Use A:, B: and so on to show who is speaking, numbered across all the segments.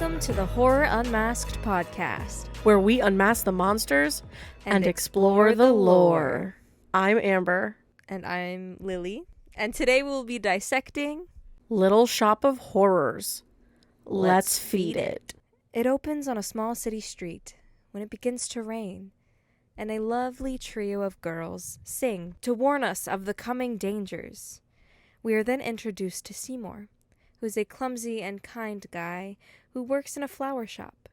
A: Welcome to the Horror Unmasked podcast,
B: where we unmask the monsters and explore the lore. I'm Amber.
A: And I'm Lily. And today we'll be dissecting
B: Little Shop of Horrors. Let's feed it.
A: It opens on a small city street when it begins to rain, and a lovely trio of girls sing to warn us of the coming dangers. We are then introduced to Seymour, who is a clumsy and kind guy who works in a flower shop.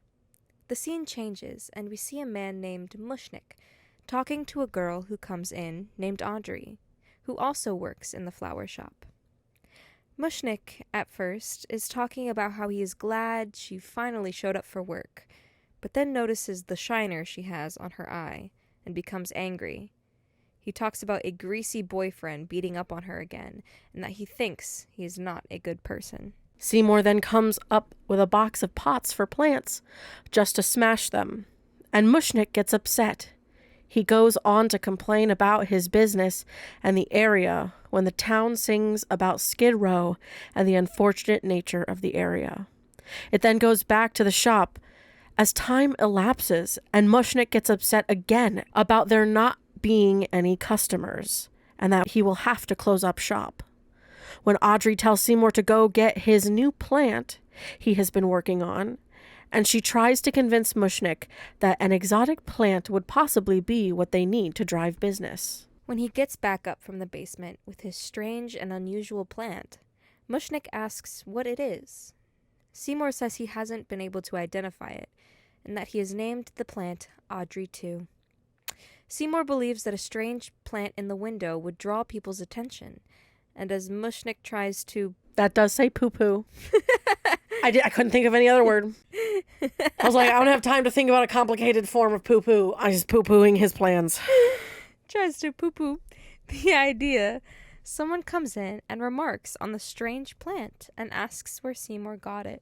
A: The scene changes, and we see a man named Mushnik talking to a girl who comes in named Audrey, who also works in the flower shop. Mushnik, at first, is talking about how he is glad she finally showed up for work, but then notices the shiner she has on her eye and becomes angry. He talks about a greasy boyfriend beating up on her again, and that he thinks he is not a good person.
B: Seymour then comes up with a box of pots for plants, just to smash them, and Mushnik gets upset. He goes on to complain about his business and the area when the town sings about Skid Row and the unfortunate nature of the area. It then goes back to the shop as time elapses, and Mushnik gets upset again about there not being any customers and that he will have to close up shop. When Audrey tells Seymour to go get his new plant he has been working on, and she tries to convince Mushnik that an exotic plant would possibly be what they need to drive business.
A: When he gets back up from the basement with his strange and unusual plant, Mushnik asks what it is. Seymour says he hasn't been able to identify it, and that he has named the plant Audrey too. Seymour believes that a strange plant in the window would draw people's attention, and as Mushnik tries to...
B: That does say poo-poo. I couldn't think of any other word. I was like, I don't have time to think about a complicated form of poo-poo. I'm just poo-pooing his plans.
A: Tries to poo-poo the idea. Someone comes in and remarks on the strange plant and asks where Seymour got it.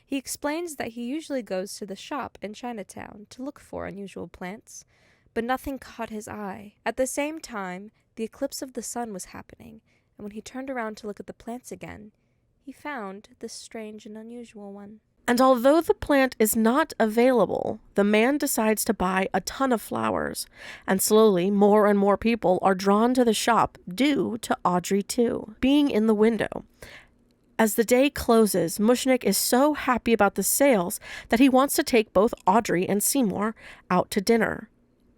A: He explains that he usually goes to the shop in Chinatown to look for unusual plants, but nothing caught his eye. At the same time, the eclipse of the sun was happening, and when he turned around to look at the plants again, he found this strange and unusual one.
B: And although the plant is not available, the man decides to buy a ton of flowers, and slowly more and more people are drawn to the shop due to Audrey too, being in the window. As the day closes, Mushnik is so happy about the sales that he wants to take both Audrey and Seymour out to dinner.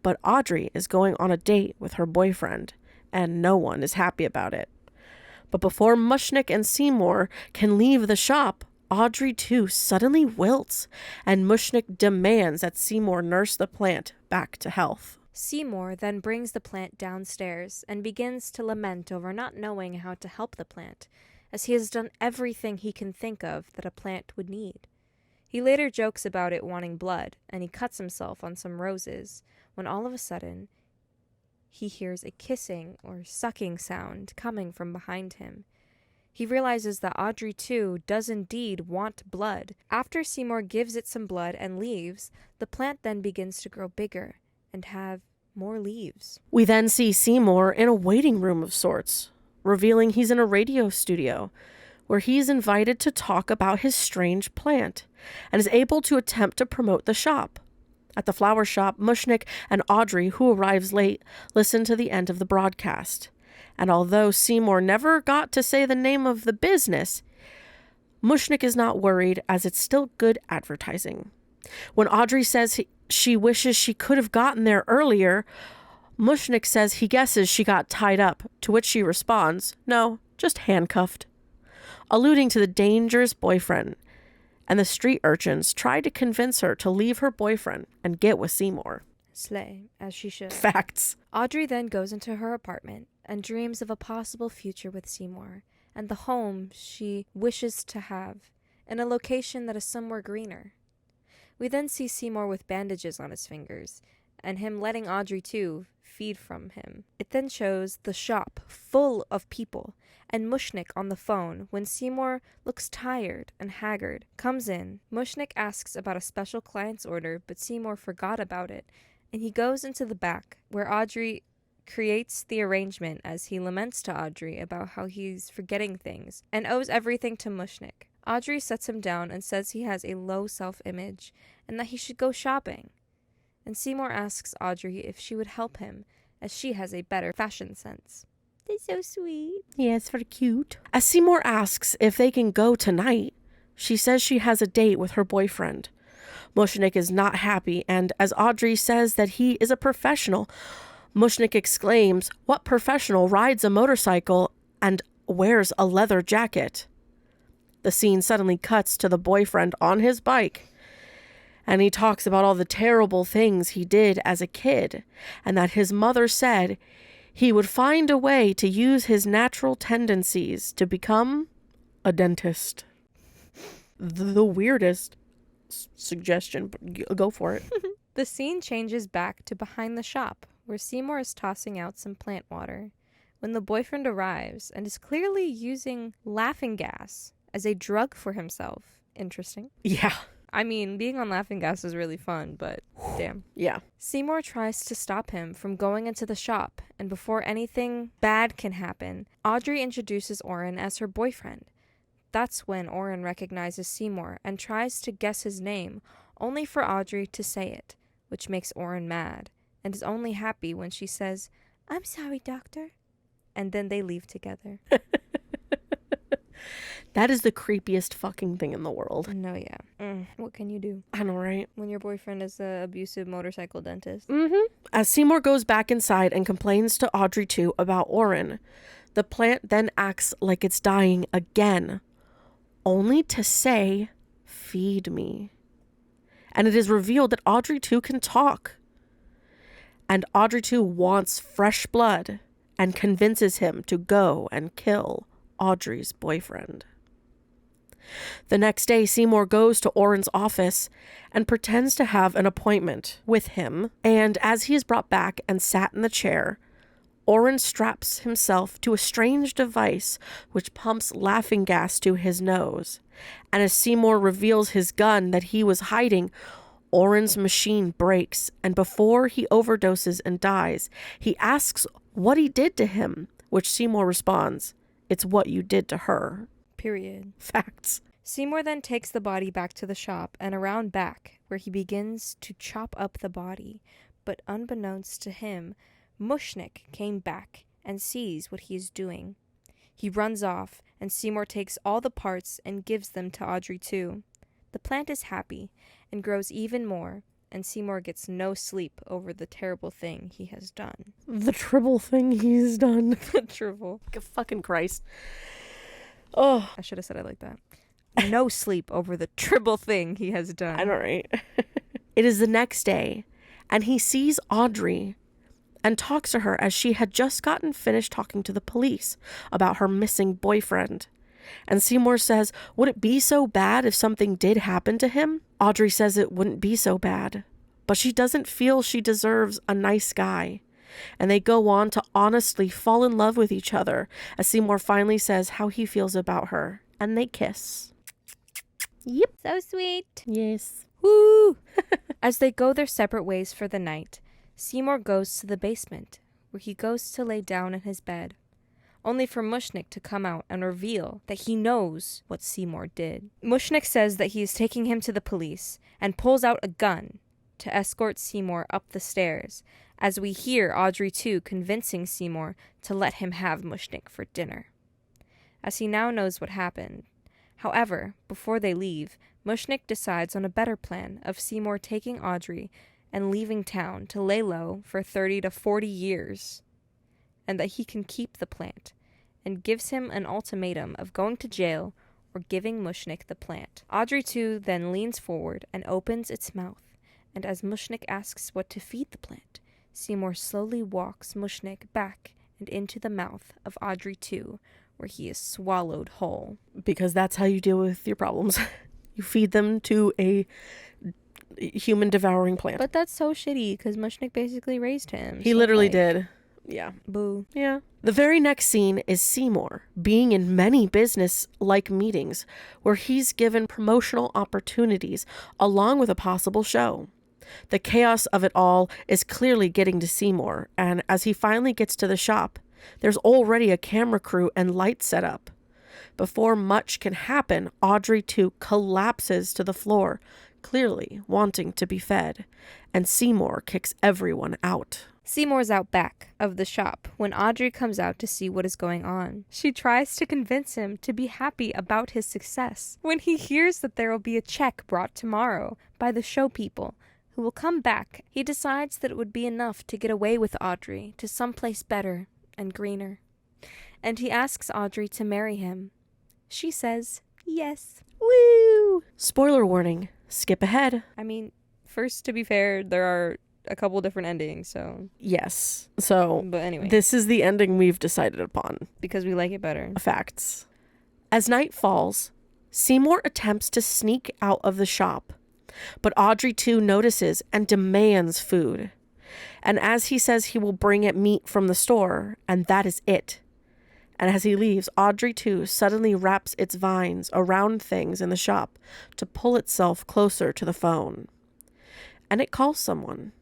B: But Audrey is going on a date with her boyfriend, and no one is happy about it. But before Mushnik and Seymour can leave the shop, Audrey too suddenly wilts, and Mushnik demands that Seymour nurse the plant back to health.
A: Seymour then brings the plant downstairs and begins to lament over not knowing how to help the plant, as he has done everything he can think of that a plant would need. He later jokes about it wanting blood, and he cuts himself on some roses, when all of a sudden he hears a kissing or sucking sound coming from behind him. He realizes that Audrey too does indeed want blood. After Seymour gives it some blood and leaves, the plant then begins to grow bigger and have more leaves.
B: We then see Seymour in a waiting room of sorts, revealing he's in a radio studio, where he's invited to talk about his strange plant, and is able to attempt to promote the shop. At the flower shop, Mushnik and Audrey, who arrives late, listen to the end of the broadcast. And although Seymour never got to say the name of the business, Mushnik is not worried, as it's still good advertising. When Audrey says she wishes she could have gotten there earlier, Mushnik says he guesses she got tied up, to which she responds, no, just handcuffed. Alluding to the dangerous boyfriend, and the street urchins try to convince her to leave her boyfriend and get with Seymour.
A: Slay, as she should.
B: Facts.
A: Audrey then goes into her apartment and dreams of a possible future with Seymour and the home she wishes to have in a location that is somewhere greener. We then see Seymour with bandages on his fingers and him letting Audrey too feed from him. It then shows the shop full of people and Mushnik on the phone when Seymour looks tired and haggard, comes in. Mushnik asks about a special client's order, but Seymour forgot about it, and he goes into the back, where Audrey creates the arrangement as he laments to Audrey about how he's forgetting things and owes everything to Mushnik. Audrey sets him down and says he has a low self-image and that he should go shopping. And Seymour asks Audrey if she would help him, as she has a better fashion sense. They're so sweet.
B: Yeah, it's very cute. As Seymour asks if they can go tonight, she says she has a date with her boyfriend. Mushnick is not happy, and as Audrey says that he is a professional, Mushnick exclaims, "What professional rides a motorcycle and wears a leather jacket?" The scene suddenly cuts to the boyfriend on his bike, and he talks about all the terrible things he did as a kid, and that his mother said he would find a way to use his natural tendencies to become a dentist. The weirdest suggestion, but go for it.
A: The scene changes back to behind the shop, where Seymour is tossing out some plant water, when the boyfriend arrives and is clearly using laughing gas as a drug for himself. Interesting.
B: Yeah.
A: I mean, being on laughing gas is really fun, but damn.
B: Yeah.
A: Seymour tries to stop him from going into the shop, and before anything bad can happen, Audrey introduces Oren as her boyfriend. That's when Oren recognizes Seymour and tries to guess his name, only for Audrey to say it, which makes Oren mad, and is only happy when she says, "I'm sorry, doctor." And then they leave together.
B: That is the creepiest fucking thing in the world.
A: No, yeah. What can you do
B: I know, right?
A: when your boyfriend is an abusive motorcycle dentist?
B: As Seymour goes back inside and complains to Audrey too about Oren, the plant then acts like it's dying again, only to say, "Feed me." And it is revealed that Audrey too can talk. And Audrey too wants fresh blood and convinces him to go and kill Audrey's boyfriend. The next day, Seymour goes to Oren's office and pretends to have an appointment with him. And as he is brought back and sat in the chair, Oren straps himself to a strange device which pumps laughing gas to his nose. And as Seymour reveals his gun that he was hiding, Oren's machine breaks, and before he overdoses and dies, he asks what he did to him, which Seymour responds, "It's what you did to her."
A: Period.
B: Facts.
A: Seymour then takes the body back to the shop and around back, where he begins to chop up the body. But unbeknownst to him, Mushnick came back and sees what he is doing. He runs off, and Seymour takes all the parts and gives them to Audrey too. The plant is happy and grows even more, and Seymour gets no sleep over the terrible thing he has done.
B: The triple thing he's done.
A: Triple.
B: Fucking Christ. Oh,
A: I should have said it like that. No sleep over the triple thing he has done.
B: I know, right? It is the next day, and he sees Audrey and talks to her as she had just gotten finished talking to the police about her missing boyfriend. And Seymour says, would it be so bad if something did happen to him? Audrey says it wouldn't be so bad, but she doesn't feel she deserves a nice guy. And they go on to honestly fall in love with each other as Seymour finally says how he feels about her. And they kiss. Yep.
A: So sweet.
B: Yes.
A: Woo! As they go their separate ways for the night, Seymour goes to the basement, where he goes to lay down in his bed, only for Mushnick to come out and reveal that he knows what Seymour did. Mushnick says that he is taking him to the police and pulls out a gun to escort Seymour up the stairs, as we hear Audrey too convincing Seymour to let him have Mushnick for dinner, as he now knows what happened. However, before they leave, Mushnick decides on a better plan of Seymour taking Audrey and leaving town to lay low for 30 to 40 years, and that he can keep the plant, and gives him an ultimatum of going to jail or giving Mushnick the plant. Audrey too then leans forward and opens its mouth, and as Mushnick asks what to feed the plant, Seymour slowly walks Mushnick back and into the mouth of Audrey too, where he is swallowed whole.
B: Because that's how you deal with your problems. You feed them to a human devouring plant.
A: But that's so shitty, because Mushnick basically raised him.
B: He
A: so,
B: literally
A: like,
B: did. Yeah.
A: Boo.
B: Yeah. The very next scene is Seymour being in many business-like meetings where he's given promotional opportunities along with a possible show. The chaos of it all is clearly getting to Seymour, and as he finally gets to the shop, there's already a camera crew and lights set up. Before much can happen, Audrey 2 collapses to the floor, clearly wanting to be fed, and Seymour kicks everyone out.
A: Seymour's out back of the shop when Audrey comes out to see what is going on. She tries to convince him to be happy about his success. When he hears that there will be a check brought tomorrow by the show people who will come back, he decides that it would be enough to get away with Audrey to someplace better and greener. And he asks Audrey to marry him. She says yes.
B: Woo! Spoiler warning. Skip ahead.
A: I mean, first, to be fair, there are a couple different endings, so...
B: Yes. So,
A: But anyway,
B: this is the ending we've decided upon.
A: because we like it better.
B: Facts. As night falls, Seymour attempts to sneak out of the shop, but Audrey 2 notices and demands food. And as he says he will bring it meat from the store, and that is it. And as he leaves, Audrey 2 suddenly wraps its vines around things in the shop to pull itself closer to the phone. And it calls someone.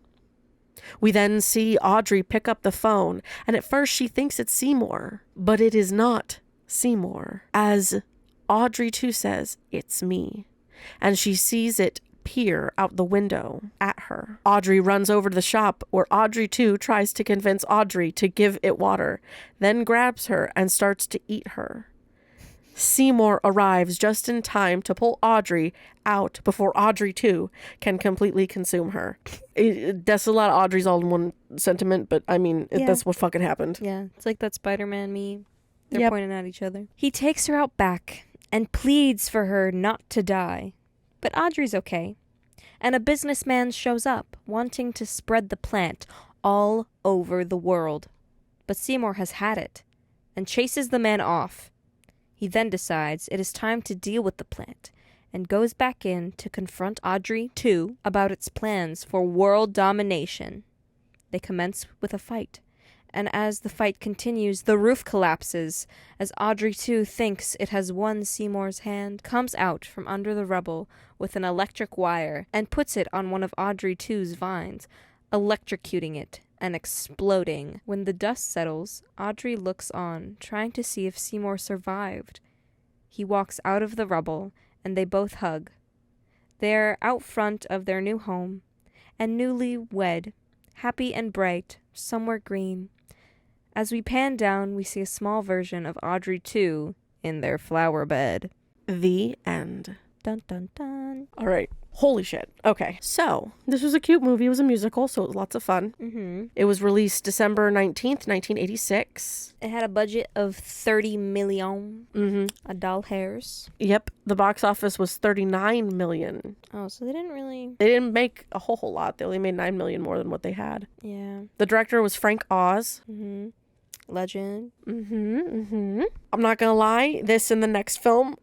B: We then see Audrey pick up the phone, and at first she thinks it's Seymour, but it is not Seymour. As Audrey 2 says, "It's me," and she sees it peer out the window at her. Audrey runs over to the shop where Audrey 2 tries to convince Audrey to give it water, then grabs her and starts to eat her. Seymour arrives just in time to pull Audrey out before Audrey 2 can completely consume her. That's a lot of Audrey's all in one sentiment, but I mean,
A: Yeah.
B: that's what fucking happened.
A: Yeah, it's like that Spider-Man meme. They're
B: Yep.
A: pointing at each other. He takes her out back and pleads for her not to die. But Audrey's okay. And a businessman shows up, wanting to spread the plant all over the world. But Seymour has had it, and chases the man off. He then decides it is time to deal with the plant, and goes back in to confront Audrey 2 about its plans for world domination. They commence with a fight, and as the fight continues, the roof collapses as Audrey 2 thinks it has won. Seymour's hand comes out from under the rubble with an electric wire and puts it on one of Audrey 2's vines, electrocuting it and exploding. When the dust settles, Audrey looks on, trying to see if Seymour survived. He walks out of the rubble, and they both hug. They're out front of their new home, and newly wed, happy and bright, somewhere green. As we pan down, we see a small version of Audrey 2 in their flower bed.
B: The end.
A: Dun dun dun.
B: All right. Holy shit. Okay. So, this was a cute movie. It was a musical, so it was lots of fun.
A: Mm-hmm.
B: It was released December 19th, 1986.
A: It had a budget of 30 million doll hairs.
B: Yep. The box office was 39 million.
A: Oh, so they didn't really...
B: They didn't make a whole lot. They only made 9 million more than what they had.
A: Yeah.
B: The director was Frank Oz.
A: Mm-hmm. Legend.
B: I'm not gonna lie, this and the next film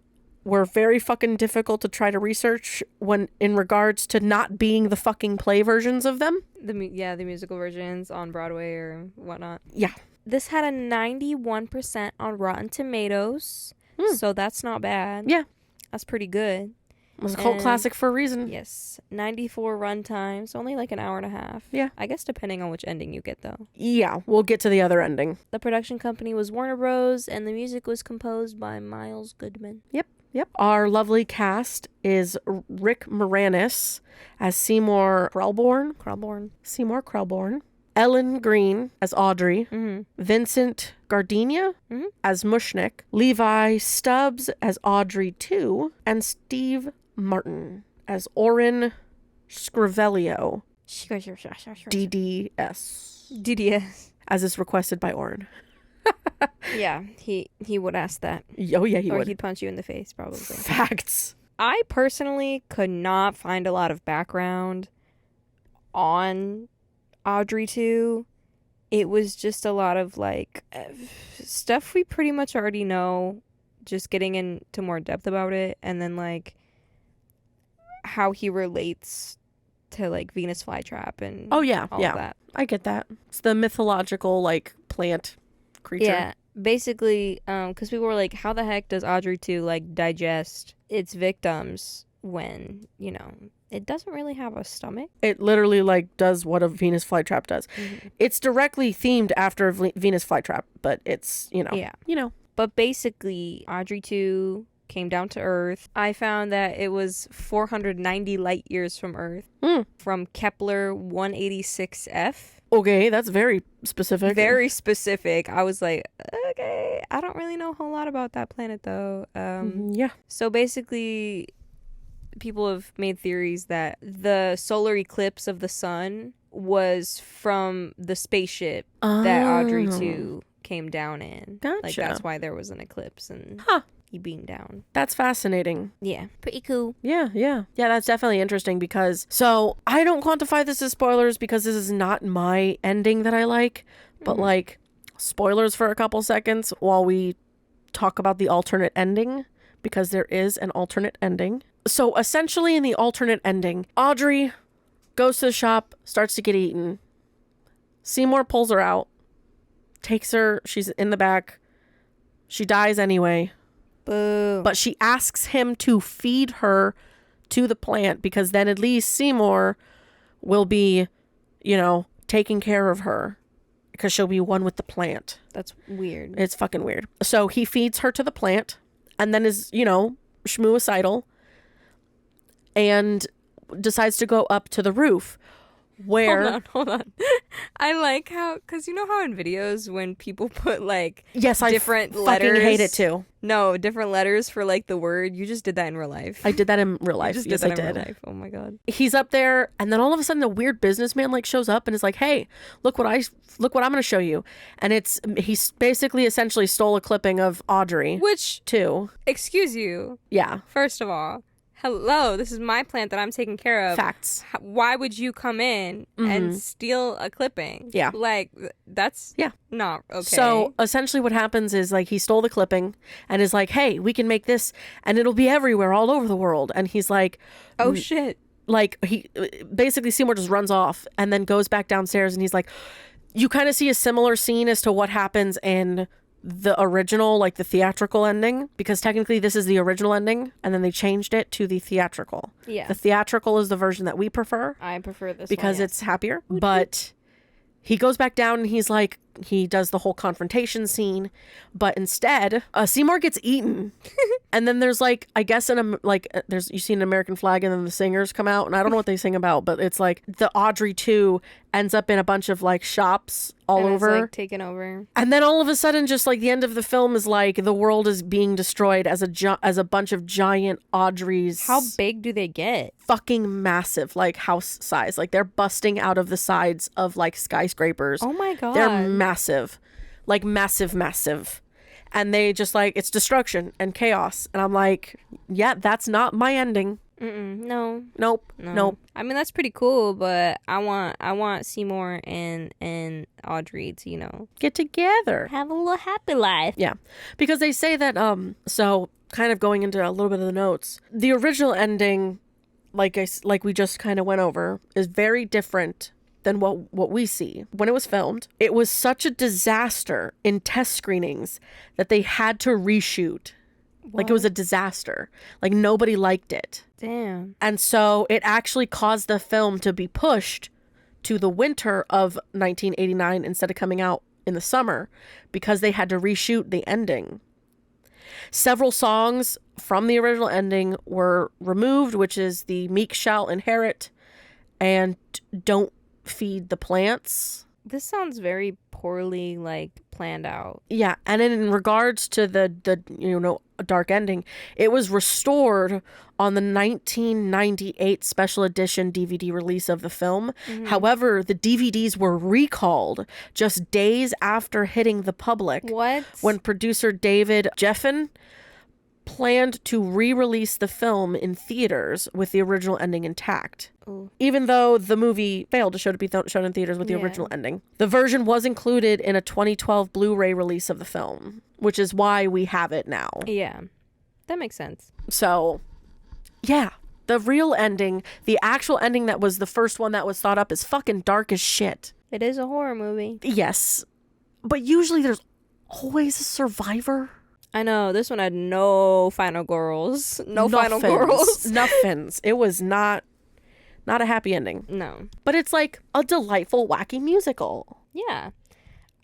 B: were very fucking difficult to try to research when in regards to not being the fucking play versions of them.
A: The musical versions on Broadway or whatnot.
B: Yeah.
A: This had a 91% on Rotten Tomatoes, so that's not bad.
B: Yeah.
A: That's pretty good.
B: It was a cult
A: And-
B: classic for a reason.
A: Yes. 94 run times, only like an hour and a half.
B: Yeah.
A: I guess depending on which ending you get, though.
B: Yeah, we'll get to the other ending.
A: The production company was Warner Bros., and the music was composed by Miles Goodman.
B: Yep. Our lovely cast is Rick Moranis as Seymour Krelborn. Seymour Krelborn. Ellen Green as Audrey.
A: Mm-hmm.
B: Vincent Gardenia as Mushnick. Levi Stubbs as Audrey 2. And Steve Martin as Orin Scrivelio. DDS.
A: DDS.
B: As is requested by Orin.
A: Yeah, he would ask that.
B: Oh, yeah, he
A: Or
B: would.
A: he'd punch you in the face, probably.
B: Facts.
A: I personally could not find a lot of background on Audrey 2. It was just a lot of like stuff we pretty much already know, just getting into more depth about it, and then like how he relates to like Venus flytrap and
B: Oh, yeah,
A: all of that.
B: I get that. It's the mythological, like, plant creature.
A: Yeah, basically, because people were like, how the heck does Audrey 2 like digest its victims when, you know, it doesn't really have a stomach?
B: It literally, like, does what a Venus flytrap does.
A: Mm-hmm.
B: It's directly themed after Venus flytrap, but it's,
A: Yeah.
B: you know.
A: But basically, Audrey 2 came down to Earth. I found that it was 490 light years from Earth, from Kepler 186f.
B: Okay, that's very specific.
A: Very specific. I was like, okay, I don't really know a whole lot about that planet, though.
B: Yeah.
A: So basically, people have made theories that the solar eclipse of the sun was from the spaceship that Audrey 2 came down in.
B: Gotcha.
A: Like, that's why there was an eclipse and he beamed down.
B: That's fascinating.
A: Yeah. Pretty cool.
B: Yeah, that's definitely interesting because, so I don't quantify this as spoilers because this is not my ending that I like, but like spoilers for a couple seconds while we talk about the alternate ending, because there is an alternate ending. So essentially in the alternate ending, Audrey goes to the shop, starts to get eaten. Seymour pulls her out, takes her, she's in the back. She dies anyway.
A: Boo.
B: But she asks him to feed her to the plant because then at least Seymour will be, taking care of her because she'll be one with the plant.
A: That's weird.
B: It's fucking weird. So he feeds her to the plant and then is, schmooicidal and decides to go up to the roof where...
A: Hold on. I like how, because you know how in videos when people put like different
B: fucking
A: letters...
B: hate it too.
A: No, different letters for like the word. You just did that in real life.
B: I did that in real life. Yes, I did.
A: In real life. Oh my God.
B: He's up there and then all of a sudden a weird businessman like shows up and is like, hey, look what I'm going to show you. And he's basically essentially stole a clipping of Audrey.
A: Which,
B: too.
A: Excuse you.
B: Yeah.
A: First of all, hello, this is my plant that I'm taking care of.
B: Facts.
A: Why would you come in and steal a clipping?
B: Yeah.
A: Like, that's not okay.
B: So essentially what happens is like he stole the clipping and is like, hey, we can make this and it'll be everywhere all over the world. And he's like,
A: oh shit.
B: Like basically Seymour just runs off and then goes back downstairs and he's like, you kind of see a similar scene as to what happens in the original, like the theatrical ending, because technically this is the original ending and then they changed it to the theatrical.
A: Yeah.
B: The theatrical is the version that we prefer.
A: I prefer this
B: because
A: one,
B: it's happier. But he goes back down and he's like, he does the whole confrontation scene, but instead Seymour gets eaten. And then there's like, I guess you see an American flag and then the singers come out and I don't know what they sing about, but it's like the Audrey 2 ends up in a bunch of like shops all over.
A: It's like taken over.
B: And then all of a sudden just like the end of the film is like the world is being destroyed as a bunch of giant Audreys.
A: How big do they get?
B: Fucking massive, like house size. Like they're busting out of the sides of like skyscrapers.
A: Oh my God.
B: They're massive. Like massive. And they just like, it's destruction and chaos. And I'm like, yeah, that's not my ending.
A: No.
B: Nope.
A: I mean, that's pretty cool, but I want Seymour and Audrey to,
B: get together.
A: have a little happy life.
B: Yeah. Because they say that, so kind of going into a little bit of the notes, the original ending, like we just kind of went over, is very different than what we see. When it was filmed, it was such a disaster in test screenings that they had to reshoot.
A: What?
B: Like it was a disaster. Like nobody liked it.
A: Damn.
B: And so it actually caused the film to be pushed to the winter of 1989 instead of coming out in the summer because they had to reshoot the ending. Several songs from the original ending were removed, which is the Meek Shall Inherit and Don't Feed the Plants.
A: This sounds very poorly planned out.
B: Yeah, and in regards to the dark ending, it was restored on the 1998 special edition DVD release of the film. However, the DVDs were recalled just days after hitting the public.
A: What?
B: When producer David Geffen planned to re-release the film in theaters with the original ending intact.
A: Ooh.
B: Even though the movie failed to be shown in theaters with the original ending. The version was included in a 2012 Blu-ray release of the film, which is why we have it now.
A: Yeah, that makes sense.
B: So, yeah, the real ending, the actual ending that was the first one that was thought up is fucking dark as shit.
A: It is a horror movie.
B: Yes, but usually there's always a survivor.
A: I know, this one had no final girls. Final girls.
B: Nothings. It was not a happy ending.
A: No.
B: But it's like a delightful, wacky musical.
A: Yeah.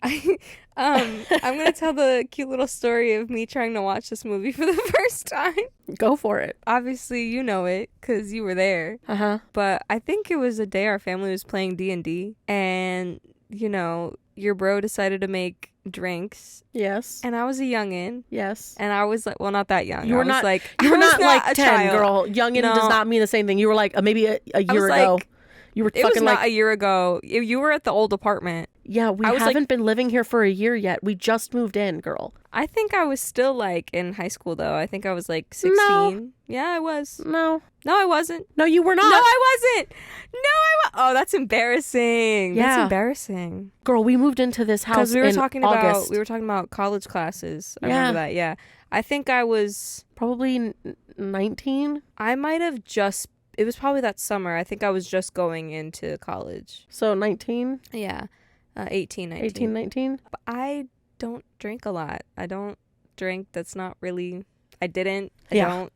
A: I'm gonna tell the cute little story of me trying to watch this movie for the first time.
B: Go for it.
A: Obviously, you know it because you were there.
B: Uh-huh.
A: But I think it was a day our family was playing D&D, and you know, your bro decided to make drinks,
B: Yes.
A: and I was a youngin,
B: Yes.
A: and I was like, well, not that young.
B: You were
A: I was
B: not
A: like,
B: You were
A: I was
B: not like
A: a
B: 10,
A: child.
B: girl. Youngin
A: No.
B: does not mean the same thing. You were like maybe a year
A: was
B: ago.
A: like-
B: You were
A: It was
B: fucking
A: not
B: like,
A: a year ago. You were at the old apartment.
B: yeah, we
A: I was like-
B: haven't been living here for a year yet. We just moved in, girl.
A: I think I was still like in high school though. I think I was like 16. Yeah, I was.
B: No.
A: No, I wasn't.
B: No, you were not.
A: No, I wasn't. No, I was. Oh, that's embarrassing. That's
B: Yeah.
A: embarrassing.
B: Girl, we moved into this house
A: Because we were
B: in
A: talking
B: August.
A: about college classes. I
B: Yeah.
A: remember that. Yeah, I think I was.
B: Probably 19.
A: I might have just. It was probably that summer. I think I was just going into college.
B: So 19,
A: Yeah, 18, 19.
B: 18, 19.
A: But I don't drink a lot. I don't drink. That's not really. I didn't. I
B: Yeah.
A: don't.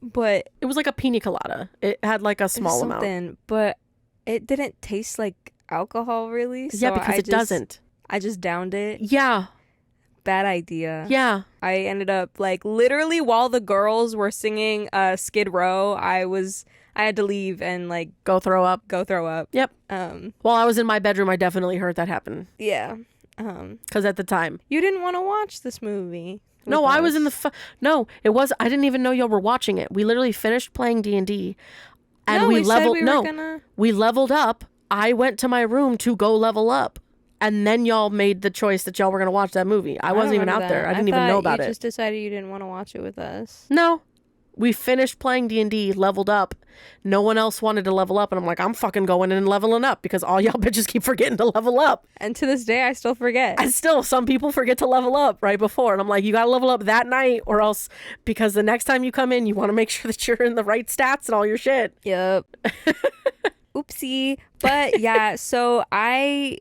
A: But
B: It was like a pina colada. It had like a small amount.
A: something. But it didn't taste like alcohol really. So
B: Yeah, because it doesn't.
A: I just downed it.
B: Yeah.
A: Bad idea.
B: Yeah.
A: I ended up like literally while the girls were singing Skid Row, I had to leave and like
B: Go throw up.
A: go throw up.
B: Yep.
A: Um
B: While I was in my bedroom, I definitely heard that happen.
A: yeah.
B: Because at the time.
A: You didn't want to watch this movie.
B: No,
A: with
B: I was in
A: us.
B: the... No, it was... I didn't even know y'all were watching it. We literally finished playing D&D. And
A: No,
B: we
A: we said
B: leveled...
A: we were
B: no,
A: gonna-
B: we leveled up. I went to my room to go level up. And then y'all made the choice that y'all were going to watch that movie. I wasn't
A: don't
B: even out
A: remember
B: there.
A: that.
B: I didn't even know
A: thought
B: about
A: you
B: it.
A: just decided you didn't want to watch it with us.
B: No. We finished playing D&D, leveled up. No one else wanted to level up. And I'm like, I'm fucking going in and leveling up because all y'all bitches keep forgetting to level up.
A: And to this day, I still forget.
B: And still, some people forget to level up right before. And I'm like, you got to level up that night or else, because the next time you come in, you want to make sure that you're in the right stats and all your shit.
A: Yep. Oopsie. But yeah, so I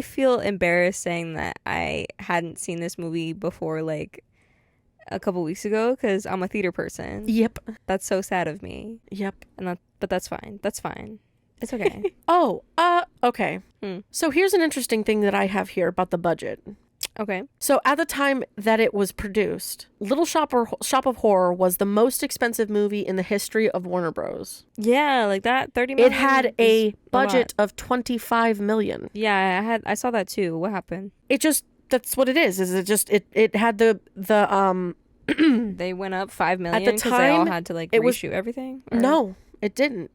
A: feel embarrassed saying that I hadn't seen this movie before like a couple weeks ago because I'm a theater person.
B: Yep.
A: That's so sad of me.
B: Yep.
A: But that's fine. That's fine. It's okay.
B: Oh, okay.
A: Hmm.
B: So here's an interesting thing that I have here about the budget.
A: Okay.
B: So at the time that it was produced, Little Shop of Horror was the most expensive movie in the history of Warner Bros.
A: Yeah, like that 30 million.
B: It had a
A: is
B: budget
A: lot.
B: of 25 million.
A: Yeah, I saw that too. What happened?
B: It just, that's what it is. It had the
A: They went up 5 million
B: the
A: because they all
B: time,
A: had to like
B: it was-
A: reshoot everything? Or-
B: No, it didn't.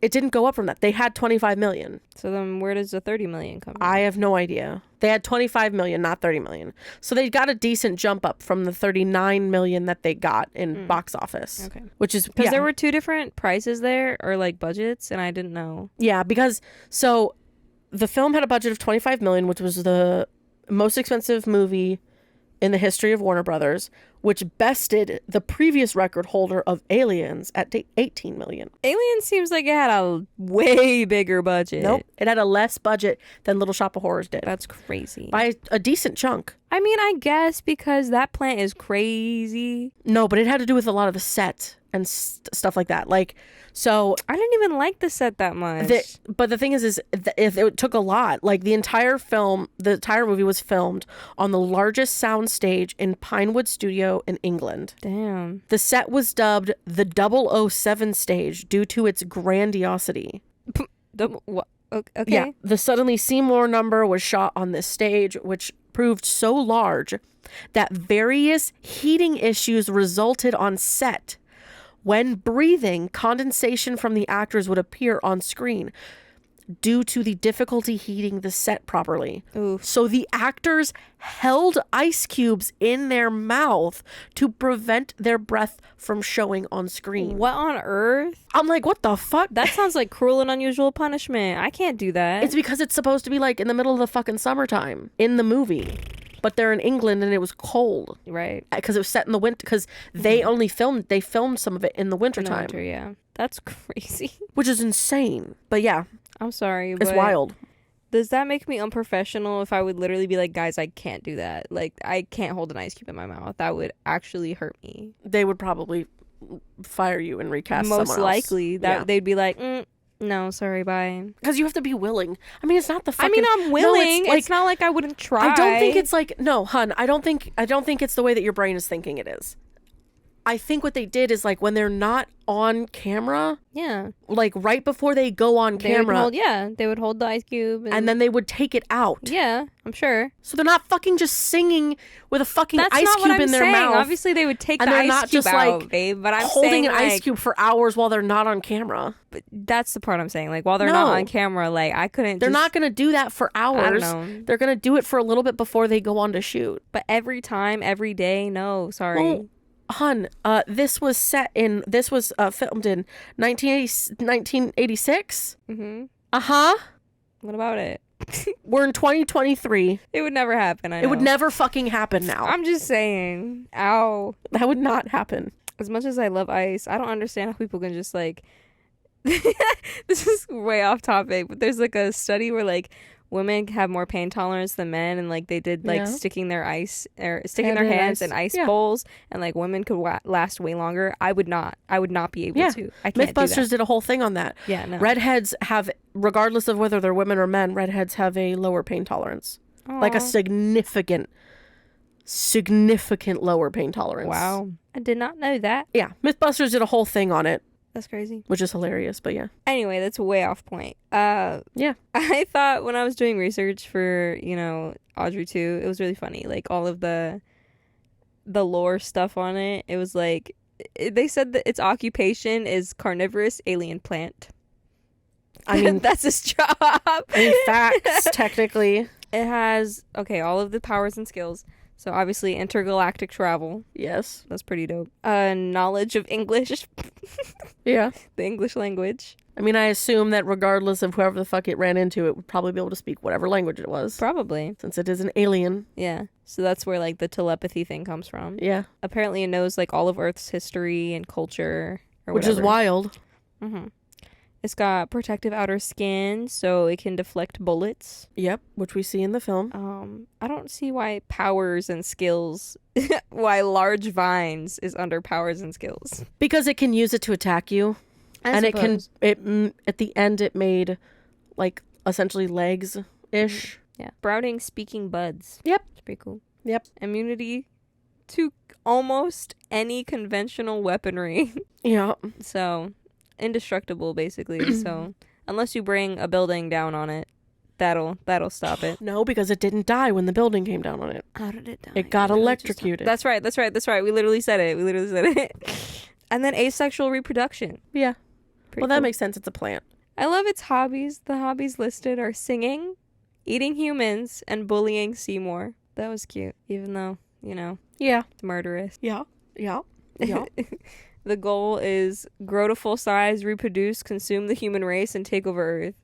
B: It didn't go up from that. They had 25 million.
A: So then where does the 30 million come from?
B: I have no idea. They had 25 million, not 30 million. So they got a decent jump up from the 39 million that they got in box office.
A: Okay.
B: Which is,
A: Because
B: yeah.
A: there were two different prices there or like budgets and I didn't know.
B: Yeah, because so the film had a budget of 25 million, which was the most expensive movie in the history of Warner Brothers, which bested the previous record holder of Aliens at 18 million.
A: Alien seems like it had a way bigger budget.
B: Nope, it had a less budget than Little Shop of Horrors did
A: That's crazy.
B: by a decent chunk.
A: I mean, I guess because that plant is crazy.
B: No, but it had to do with a lot of the set and stuff like that. Like, so
A: I didn't even like the set that much.
B: but the thing is if it took a lot. Like the entire movie was filmed on the largest sound stage in Pinewood Studio in England.
A: Damn.
B: The set was dubbed the 007 stage due to its grandiosity.
A: What? Okay.
B: Yeah, the Suddenly Seymour number was shot on this stage, which proved so large that various heating issues resulted on set. When breathing, condensation from the actors would appear on screen due to the difficulty heating the set properly.
A: Oof.
B: So the actors held ice cubes in their mouth to prevent their breath from showing on screen.
A: What on earth?
B: I'm like, what the fuck?
A: That sounds like cruel and unusual punishment. I can't do that.
B: It's because it's supposed to be like in the middle of the fucking summertime in the movie. But they're in England and it was cold.
A: Right.
B: Because it was set in the winter. Because they only filmed some of it in the
A: In
B: wintertime.
A: the winter, yeah. That's crazy.
B: Which is insane. But yeah,
A: I'm sorry,
B: it's
A: but
B: wild.
A: does that make me unprofessional if I would literally be like, guys, I can't do that. Like, I can't hold an ice cube in my mouth. That would actually hurt me.
B: They would probably fire you and recast someone
A: Most
B: else.
A: likely. That
B: Yeah.
A: they'd be like, No, sorry, bye.
B: Because you have to be willing. I mean, it's not the fucking...
A: I mean, I'm willing.
B: No,
A: it's not like I wouldn't try.
B: I don't think it's like... No, hun, I don't think it's the way that your brain is thinking it is. I think what they did is like when they're not on camera,
A: Yeah.
B: like right before they go on camera,
A: They would hold the ice cube.
B: and then they would take it out.
A: Yeah, I'm sure.
B: So they're not fucking just singing with a fucking
A: That's
B: ice
A: not
B: cube
A: what I'm
B: in their
A: saying.
B: mouth.
A: Obviously, they would take
B: and
A: the
B: they're
A: ice
B: not
A: cube
B: just
A: out,
B: like
A: babe. But I'm
B: holding
A: saying,
B: an ice cube for hours while they're not on camera.
A: But that's the part I'm saying. Like, while they're not
B: No.
A: on camera, like, I couldn't.
B: They're not going to do that for hours.
A: I don't know.
B: They're going to do it for a little bit before they go on to shoot.
A: But every time, every day, no. Sorry.
B: Well, hun, this was filmed in 1986.
A: Mm-hmm.
B: Uh-huh.
A: What about it?
B: We're in 2023.
A: It would never happen. I know.
B: It would never fucking happen now.
A: I'm just saying. Ow.
B: That would not happen.
A: As much as I love ice, I don't understand how people can just like. This is way off topic, but there's like a study where like women have more pain tolerance than men, and like they did like sticking their hands in ice bowls, and like women could last way longer. I would not be able to. I can't
B: Mythbusters did a whole thing on that.
A: Yeah, no.
B: Redheads have, regardless of whether they're women or men, redheads have a lower pain tolerance.
A: Aww.
B: Like a significant lower pain tolerance.
A: Wow. I did not know that.
B: Yeah. Mythbusters did a whole thing on it.
A: That's crazy.
B: Which is hilarious, but yeah.
A: Anyway, that's way off point.
B: Yeah.
A: I thought when I was doing research for, Audrey 2, it was really funny. Like all of the lore stuff on it. It was like they said that its occupation is carnivorous alien plant.
B: I mean,
A: that's his job.
B: In facts, technically.
A: It has all of the powers and skills. So obviously intergalactic travel.
B: Yes.
A: That's pretty dope. Knowledge of English.
B: Yeah.
A: The English language.
B: I mean, I assume that regardless of whoever the fuck it ran into, it would probably be able to speak whatever language it was.
A: Probably.
B: Since it is an alien.
A: Yeah. So that's where like the telepathy thing comes from.
B: Yeah.
A: Apparently it knows like all of Earth's history and culture.
B: Which is wild.
A: Mm-hmm. It's got protective outer skin, so it can deflect bullets.
B: Yep, which we see in the film.
A: I don't see why powers and skills, why large vines is under powers and skills.
B: Because it can use it to attack you.
A: At
B: the end it made like essentially legs-ish.
A: Yeah. Sprouting speaking buds.
B: Yep.
A: It's pretty cool.
B: Yep.
A: Immunity to almost any conventional weaponry.
B: Yeah.
A: So... indestructible basically. So unless you bring a building down on it, that'll stop it.
B: No, because it didn't die when the building came down on it.
A: How did it die?
B: It got electrocuted.
A: That's right. We literally said it. And then asexual reproduction.
B: Yeah.
A: Pretty
B: well, that
A: cool.
B: makes sense. It's a plant.
A: I love its hobbies. The hobbies listed are singing, eating humans, and bullying Seymour. That was cute, even though,
B: Yeah.
A: it's murderous.
B: Yeah. Yeah. Yeah.
A: The goal is grow to full size, reproduce, consume the human race, and take over Earth.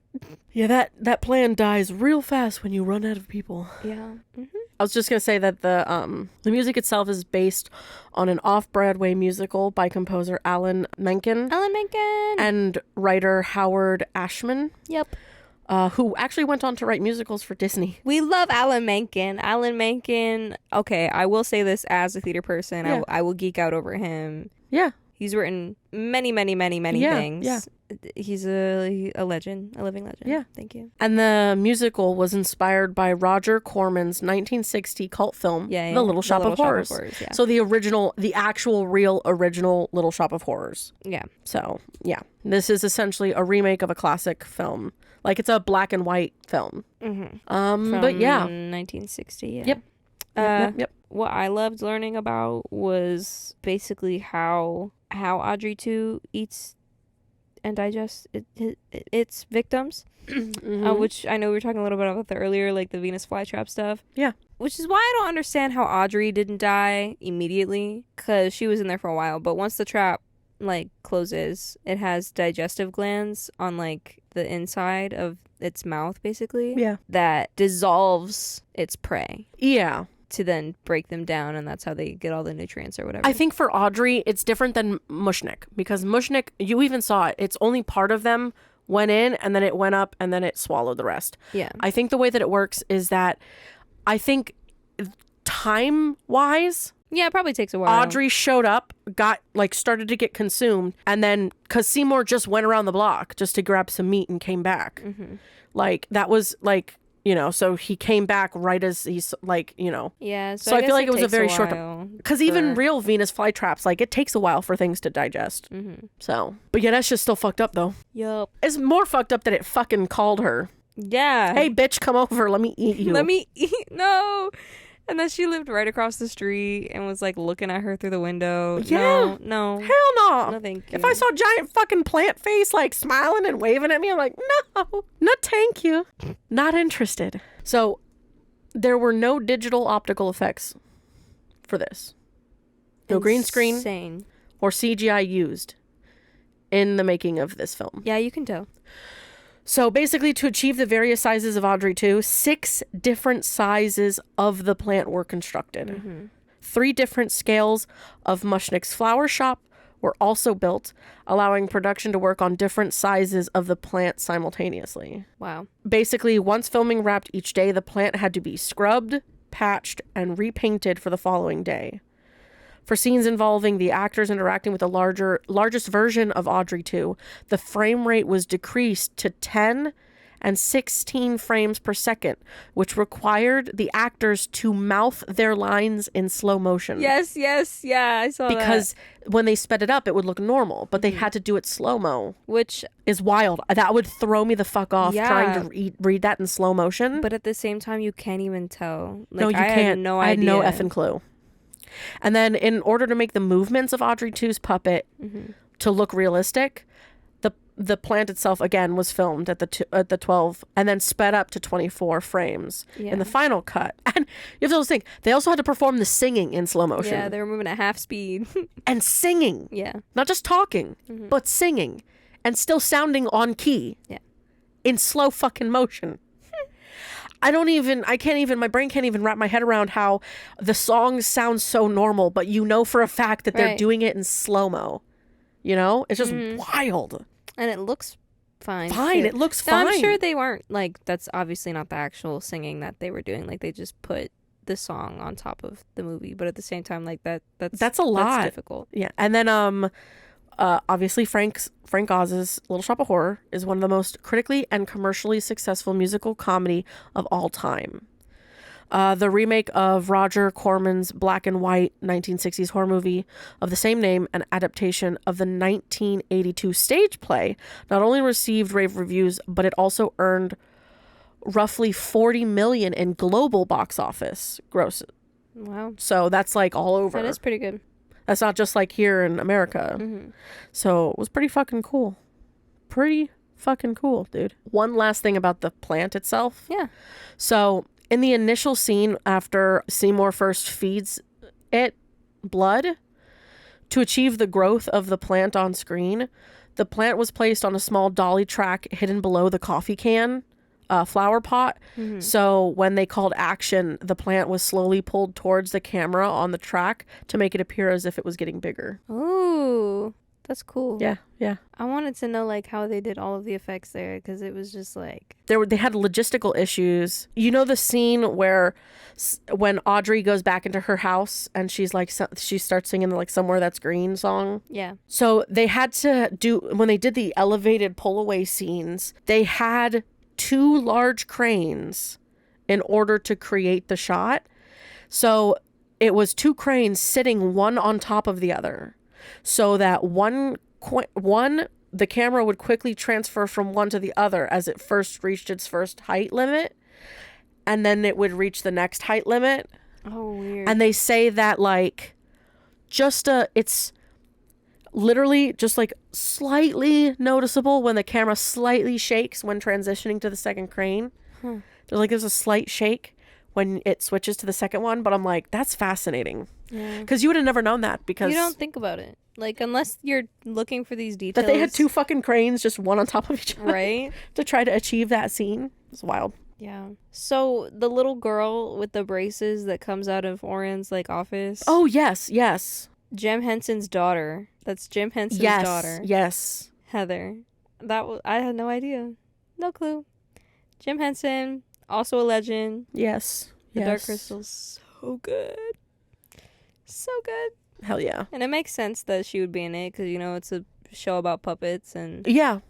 B: Yeah, that plan dies real fast when you run out of people.
A: Yeah. Mm-hmm.
B: I was just gonna say that the music itself is based on an off-Broadway musical by composer Alan Menken. And writer Howard Ashman.
A: Yep.
B: Who actually went on to write musicals for Disney.
A: We love Alan Menken. Okay, I will say this as a theater person.
B: Yeah.
A: I will geek out over him.
B: Yeah.
A: He's written many things.
B: Yeah.
A: He's a legend, a living legend.
B: Yeah.
A: Thank you.
B: And the musical was inspired by Roger Corman's 1960 cult film, The Little Shop of Horrors.
A: Yeah.
B: So the actual real original Little Shop of Horrors.
A: Yeah.
B: So, yeah. This is essentially a remake of a classic film. Like, it's a black and white film.
A: Mm-hmm.
B: But yeah.
A: 1960, yeah.
B: Yep. Yep.
A: What I loved learning about was basically how Audrey 2 eats and digests its victims,
B: Mm-hmm.
A: which I know we were talking a little bit about earlier, like the Venus flytrap stuff.
B: Yeah.
A: Which is why I don't understand how Audrey didn't die immediately, because she was in there for a while. But once the trap closes, it has digestive glands on the inside of its mouth, basically.
B: Yeah.
A: That dissolves its prey.
B: Yeah.
A: To then break them down, and that's how they get all the nutrients or whatever.
B: I think for Audrey, it's different than Mushnik, because Mushnik, you even saw it. It's only part of them went in, and then it went up, and then it swallowed the rest.
A: Yeah.
B: I think the way that it works is that I think time-wise,
A: Yeah, it probably takes a while.
B: Audrey showed up, started to get consumed, and then, because Seymour just went around the block just to grab some meat and came back. Like, that was, like, so he came back right as he's, like,
A: Yeah,
B: So I feel like it was a very short
A: while
B: because even real Venus flytraps, like, it takes a while for things to digest. So, but yeah, that shit's still fucked up, though.
A: Yup.
B: It's more fucked up that it fucking called her.
A: Yeah.
B: Hey, bitch, come over. Let me eat you.
A: Let me eat. No. And then she lived right across the street and was like looking at her through the window.
B: Yeah.
A: No.
B: Hell no.
A: No, thank you.
B: If I saw a giant fucking plant face like smiling and waving at me, I'm like, no, thank you. Not interested. So there were no digital optical effects for this. No green screen
A: Insane.
B: or CGI used in the making of this film.
A: Yeah, you can tell.
B: So basically, to achieve the various sizes of Audrey 2, 6 different sizes of the plant were constructed. 3 different scales of Mushnick's flower shop were also built, allowing production to work on different sizes of the plant simultaneously.
A: Wow.
B: Basically, once filming wrapped each day, the plant had to be scrubbed, patched, and repainted for the following day. For scenes involving the actors interacting with the largest version of Audrey 2, the frame rate was decreased to 10 and 16 frames per second, which required the actors to mouth their lines in slow motion.
A: Yes, yeah, I saw that.
B: Because when they sped it up, it would look normal, but they had to do it slow-mo.
A: Which
B: is wild. That would throw me the fuck off trying
A: Yeah.
B: to read that in slow motion.
A: But at the same time, you can't even tell. Like,
B: No, you
A: I
B: can't.
A: had no
B: I had
A: idea.
B: no effing clue. And then in order to make the movements of Audrey 2's puppet to look realistic, the plant itself again was filmed at the 12 and then sped up to 24 frames in the final cut. And you have to think they also had to perform the singing in slow motion.
A: Yeah, they were moving at half speed.
B: And singing.
A: Yeah.
B: Not just talking, but singing and still sounding on key.
A: Yeah.
B: In slow fucking motion. My brain can't even wrap my head around how the songs sound so normal, but for a fact that they're doing it in slow-mo. It's just wild.
A: And it looks fine.
B: Fine,
A: too.
B: it looks
A: Now,
B: fine.
A: I'm sure they weren't, like, that's obviously not the actual singing that they were doing. Like, they just put the song on top of the movie. But at the same time, like, that's
B: a lot.
A: That's difficult.
B: Yeah, and then obviously Frank Oz's Little Shop of Horror is one of the most critically and commercially successful musical comedy of all time. The remake of Roger Corman's black and white 1960s horror movie of the same name, an adaptation of the 1982 stage play, not only received rave reviews, but it also earned roughly $40 million in global box office gross.
A: Wow.
B: So that's like all over.
A: That is pretty good.
B: That's not just like here in America. So it was pretty fucking cool. Pretty fucking cool, dude. One last thing about the plant itself.
A: Yeah.
B: So in the initial scene after Seymour first feeds it blood, to achieve the growth of the plant on screen, the plant was placed on a small dolly track hidden below the coffee can flower pot. So when they called action, the plant was slowly pulled towards the camera on the track to make it appear as if it was getting bigger.
A: Ooh, that's cool.
B: Yeah.
A: I wanted to know, like, how they did all of the effects there, because it was just like...
B: They had logistical issues. The scene where when Audrey goes back into her house and she's like, she starts singing like Somewhere That's Green song.
A: Yeah.
B: So they had to when they did the elevated pull away scenes, they had 2 large cranes in order to create the shot. So it was 2 cranes sitting one on top of the other, so that the camera would quickly transfer from one to the other as it first reached its first height limit, and then it would reach the next height limit.
A: Oh, weird.
B: And they say that like it's literally just like slightly noticeable when the camera slightly shakes when transitioning to the second crane. There's a slight shake when it switches to the second one, but I'm like, that's fascinating.
A: Yeah.
B: Because you would have never known that, because
A: You don't think about it. Like, unless you're looking for these details.
B: that they had 2 fucking cranes just one on top of each other.
A: Right?
B: To try to achieve that scene. It's wild.
A: Yeah. So, the little girl with the braces that comes out of Orion's, like, office.
B: Oh, yes.
A: Jim Henson's daughter. That's Jim Henson's daughter.
B: Yes.
A: Heather. I had no idea. No clue. Jim Henson, also a legend.
B: Yes.
A: The Dark Crystal's so good. So good.
B: Hell yeah.
A: And it makes sense that she would be in it because, you know, it's a show about puppets and
B: Yeah.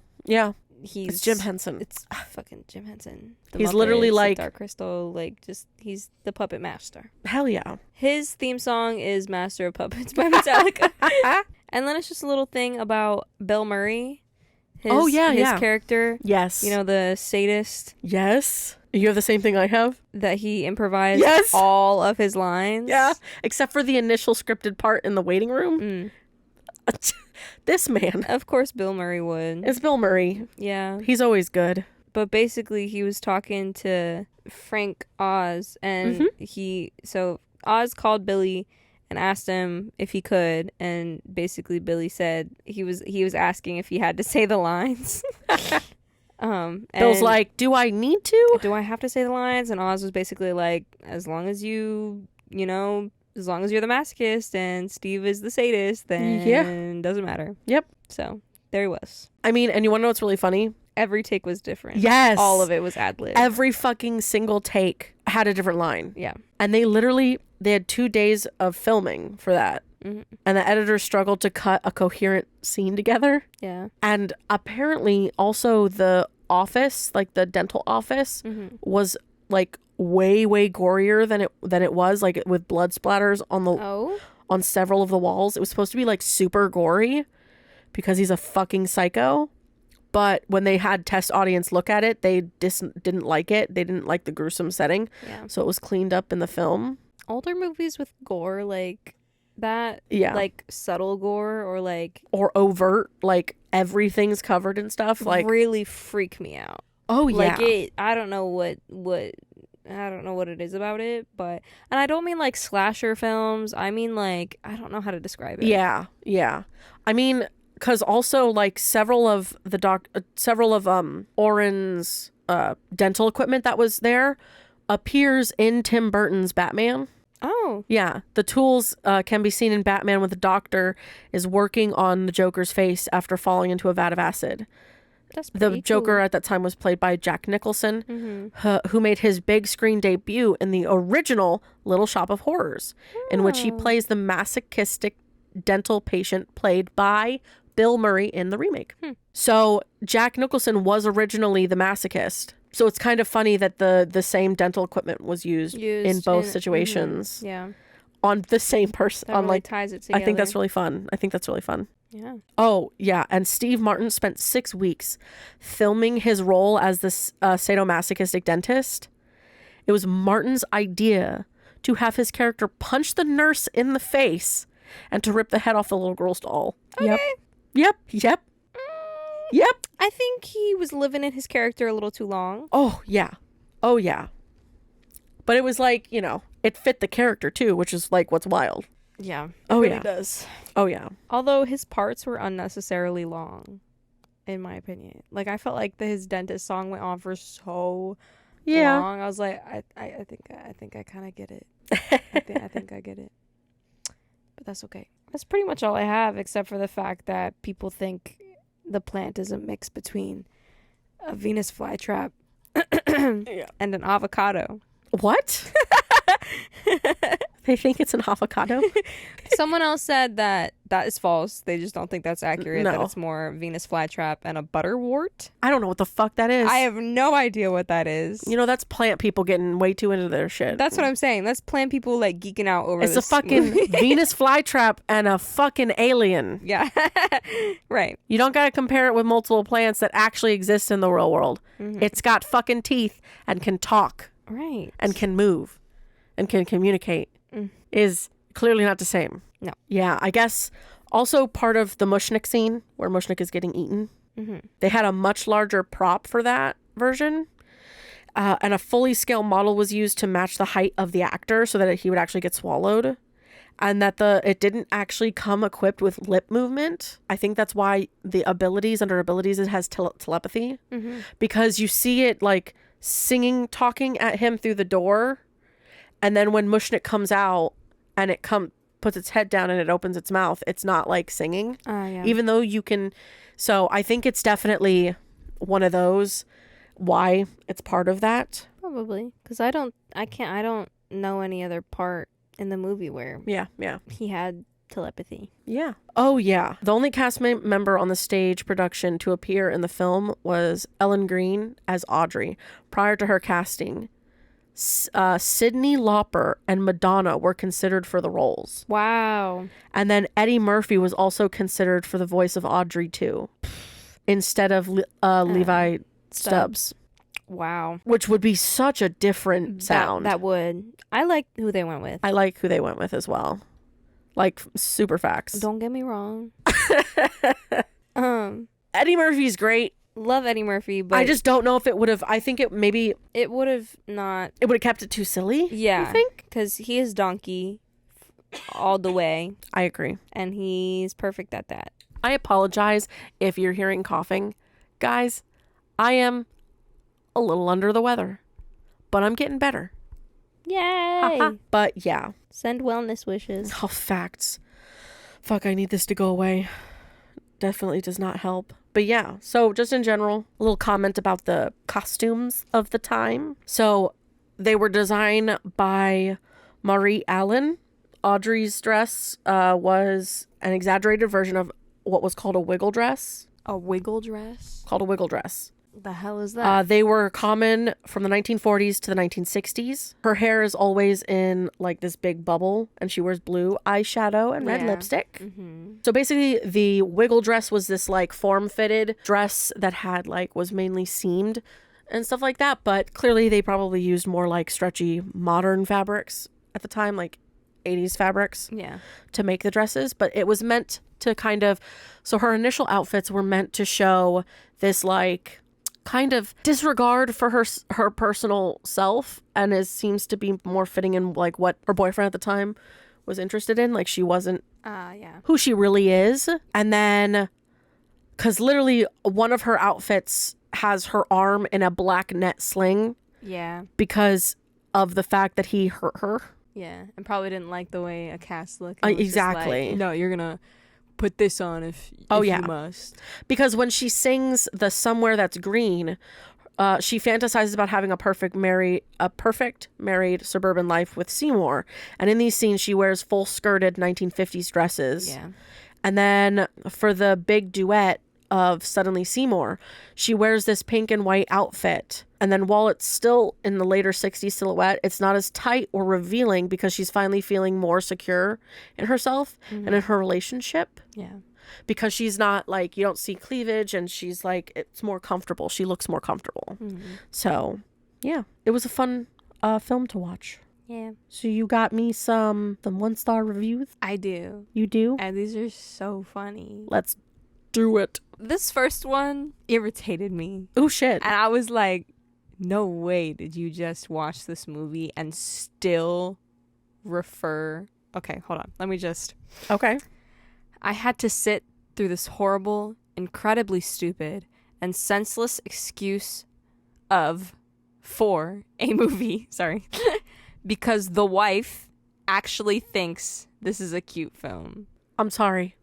A: he's...
B: It's Jim Henson.
A: It's fucking Jim Henson. The
B: He's literally
A: Muppets,
B: like...
A: Dark Crystal, like, just, he's the puppet master.
B: Hell yeah.
A: His theme song is Master of Puppets by Metallica. And then it's just a little thing about Bill Murray. His character.
B: Yes.
A: You know, the sadist.
B: Yes. You have the same thing I have?
A: That he improvised all of his lines.
B: Yeah. Except for the initial scripted part in the waiting room. This man.
A: Of course Bill Murray would.
B: It's Bill Murray.
A: Yeah.
B: He's always good.
A: But basically he was talking to Frank Oz and so Oz called Billy and asked him if he could, and basically Billy said he was asking if he had to say the lines.
B: Bill's like, do I need to?
A: Do I have to say the lines? And Oz was basically like, as long as you're the masochist and Steve is the sadist, then doesn't matter.
B: Yep.
A: So there he was.
B: I mean, and you want to know what's really funny?
A: Every take was different.
B: Yes.
A: All of it was ad-lib.
B: Every fucking single take had a different line.
A: Yeah.
B: And they had 2 days of filming for that. Mm-hmm. And the editors struggled to cut a coherent scene together.
A: Yeah.
B: And apparently also the office, like the dental office, was like way gorier than it was, like with blood splatters on several of the walls. It was supposed to be like super gory because he's a fucking psycho. But when they had test audience look at it, they didn't like it. They didn't like the gruesome setting. Yeah. So it was cleaned up in the film.
A: Older movies with gore like that, like subtle gore or
B: overt, like everything's covered and stuff, like
A: really freak me out.
B: Oh yeah.
A: Like I don't know what it is about it, but, and I don't mean like slasher films. I mean like, I don't know how to describe it.
B: Yeah. I mean, because also like several of Oren's dental equipment that was there appears in Tim Burton's Batman.
A: Oh.
B: Yeah. The tools can be seen in Batman when the doctor is working on the Joker's face after falling into a vat of acid.
A: That's pretty
B: The Joker
A: cool.
B: at that time was played by Jack Nicholson, who made his big screen debut in the original Little Shop of Horrors, in which he plays the masochistic dental patient played by Bill Murray in the remake. So Jack Nicholson was originally the masochist. So it's kind of funny that the same dental equipment was used in both situations.
A: Yeah.
B: On the same person.
A: That really ties it together.
B: I think that's really fun.
A: Yeah.
B: Oh, yeah. And Steve Martin spent 6 weeks filming his role as the sadomasochistic dentist. It was Martin's idea to have his character punch the nurse in the face and to rip the head off the little girl's doll.
A: Okay.
B: Yep.
A: I think he was living in his character a little too long.
B: Oh, yeah. But it was like, it fit the character too, which is like what's wild.
A: Yeah.
B: Oh,
A: really
B: yeah.
A: does.
B: Oh, yeah.
A: Although his parts were unnecessarily long, in my opinion. Like, I felt like his dentist song went on for so long. I was like, I think I kind of get it. I think I get it. But that's okay. That's pretty much all I have, except for the fact that people think the plant is a mix between a Venus flytrap and an avocado.
B: What? They think it's an avocado?
A: Someone else said that is false. They just don't think that's accurate.
B: No.
A: That it's more Venus flytrap and a butterwort.
B: I don't know what the fuck that is.
A: I have no idea what that is.
B: That's plant people getting way too into their shit.
A: That's what I'm saying. That's plant people like geeking out over
B: it's
A: this.
B: It's a fucking Venus flytrap and a fucking alien.
A: Yeah. Right.
B: You don't gotta compare it with multiple plants that actually exist in the real world. Mm-hmm. It's got fucking teeth and can talk.
A: Right.
B: And can move. And can communicate. Is clearly not the same.
A: No.
B: Yeah, I guess also part of the Mushnik scene where Mushnik is getting eaten. They had a much larger prop for that version. And a fully scale model was used to match the height of the actor so that he would actually get swallowed. And that it didn't actually come equipped with lip movement. I think that's why the abilities, under abilities, it has telepathy. Because you see it like talking at him through the door. And then when Mushnik comes out and it puts its head down and it opens its mouth, it's not like singing.
A: Yeah.
B: Even though you can. So I think it's definitely one of those why it's part of that.
A: Probably. Because I don't know any other part in the movie where
B: Yeah.
A: he had telepathy.
B: Yeah. Oh, yeah. The only cast member on the stage production to appear in the film was Ellen Green as Audrey. Prior to her casting, Cyndi Lauper and Madonna were considered for the roles.
A: Wow.
B: And then Eddie Murphy was also considered for the voice of Audrey too, instead of Levi Stubbs.
A: Wow.
B: Which would be such a different sound.
A: That would. I like who they went with.
B: I like who they went with as well. Like, super facts.
A: Don't get me wrong.
B: Eddie Murphy's great.
A: Love Eddie Murphy, but
B: I just don't know if it would have. I think it
A: would have not.
B: It would have kept it too silly.
A: Yeah.
B: You think?
A: Because he is Donkey all the way.
B: I agree.
A: And he's perfect at that.
B: I apologize if you're hearing coughing. Guys, I am a little under the weather, but I'm getting better.
A: Yay!
B: But yeah.
A: Send wellness wishes.
B: Oh, facts. Fuck, I need this to go away. Definitely does not help. But yeah, so just in general, a little comment about the costumes of the time. So they were designed by Marie Allen. Audrey's dress was an exaggerated version of what was called a wiggle dress.
A: A wiggle dress?
B: Called a wiggle dress.
A: The hell is that?
B: They were common from the 1940s to the 1960s. Her hair is always in like this big bubble, and she wears blue eyeshadow and red lipstick.
A: Mm-hmm.
B: So basically, the wiggle dress was this like form-fitted dress that had like was mainly seamed and stuff like that. But clearly, they probably used more like stretchy modern fabrics at the time, like 80s fabrics, to make the dresses. But it was meant to kind of, so her initial outfits were meant to show this like kind of disregard for her personal self, and seems to be more fitting in like what her boyfriend at the time was interested in. Like she wasn't who she really is. And then because literally one of her outfits has her arm in a black net sling because of the fact that he hurt her,
A: and probably didn't like the way a cast looked.
B: Exactly.
A: Like, no, you're gonna put this on if you must.
B: Because when she sings the Somewhere That's Green, she fantasizes about having a perfect married suburban life with Seymour. And in these scenes, she wears full skirted 1950s dresses.
A: Yeah.
B: And then for the big duet of Suddenly Seymour, she wears this pink and white outfit. And then while it's still in the later 60s silhouette, it's not as tight or revealing because she's finally feeling more secure in herself and in her relationship.
A: Yeah.
B: Because she's not like, you don't see cleavage, and she's like, it's more comfortable. She looks more comfortable. So, yeah, it was a fun film to watch.
A: Yeah.
B: So you got me some 1-star reviews?
A: I do.
B: You do?
A: And these are so funny.
B: Let's do it.
A: This first one irritated me.
B: Oh, shit.
A: And I was like, no way did you just watch this movie and still refer. Okay, hold on. Let me just.
B: Okay.
A: I had to sit through this horrible, incredibly stupid, and senseless excuse for a movie. Sorry. Because the wife actually thinks this is a cute film.
B: I'm sorry.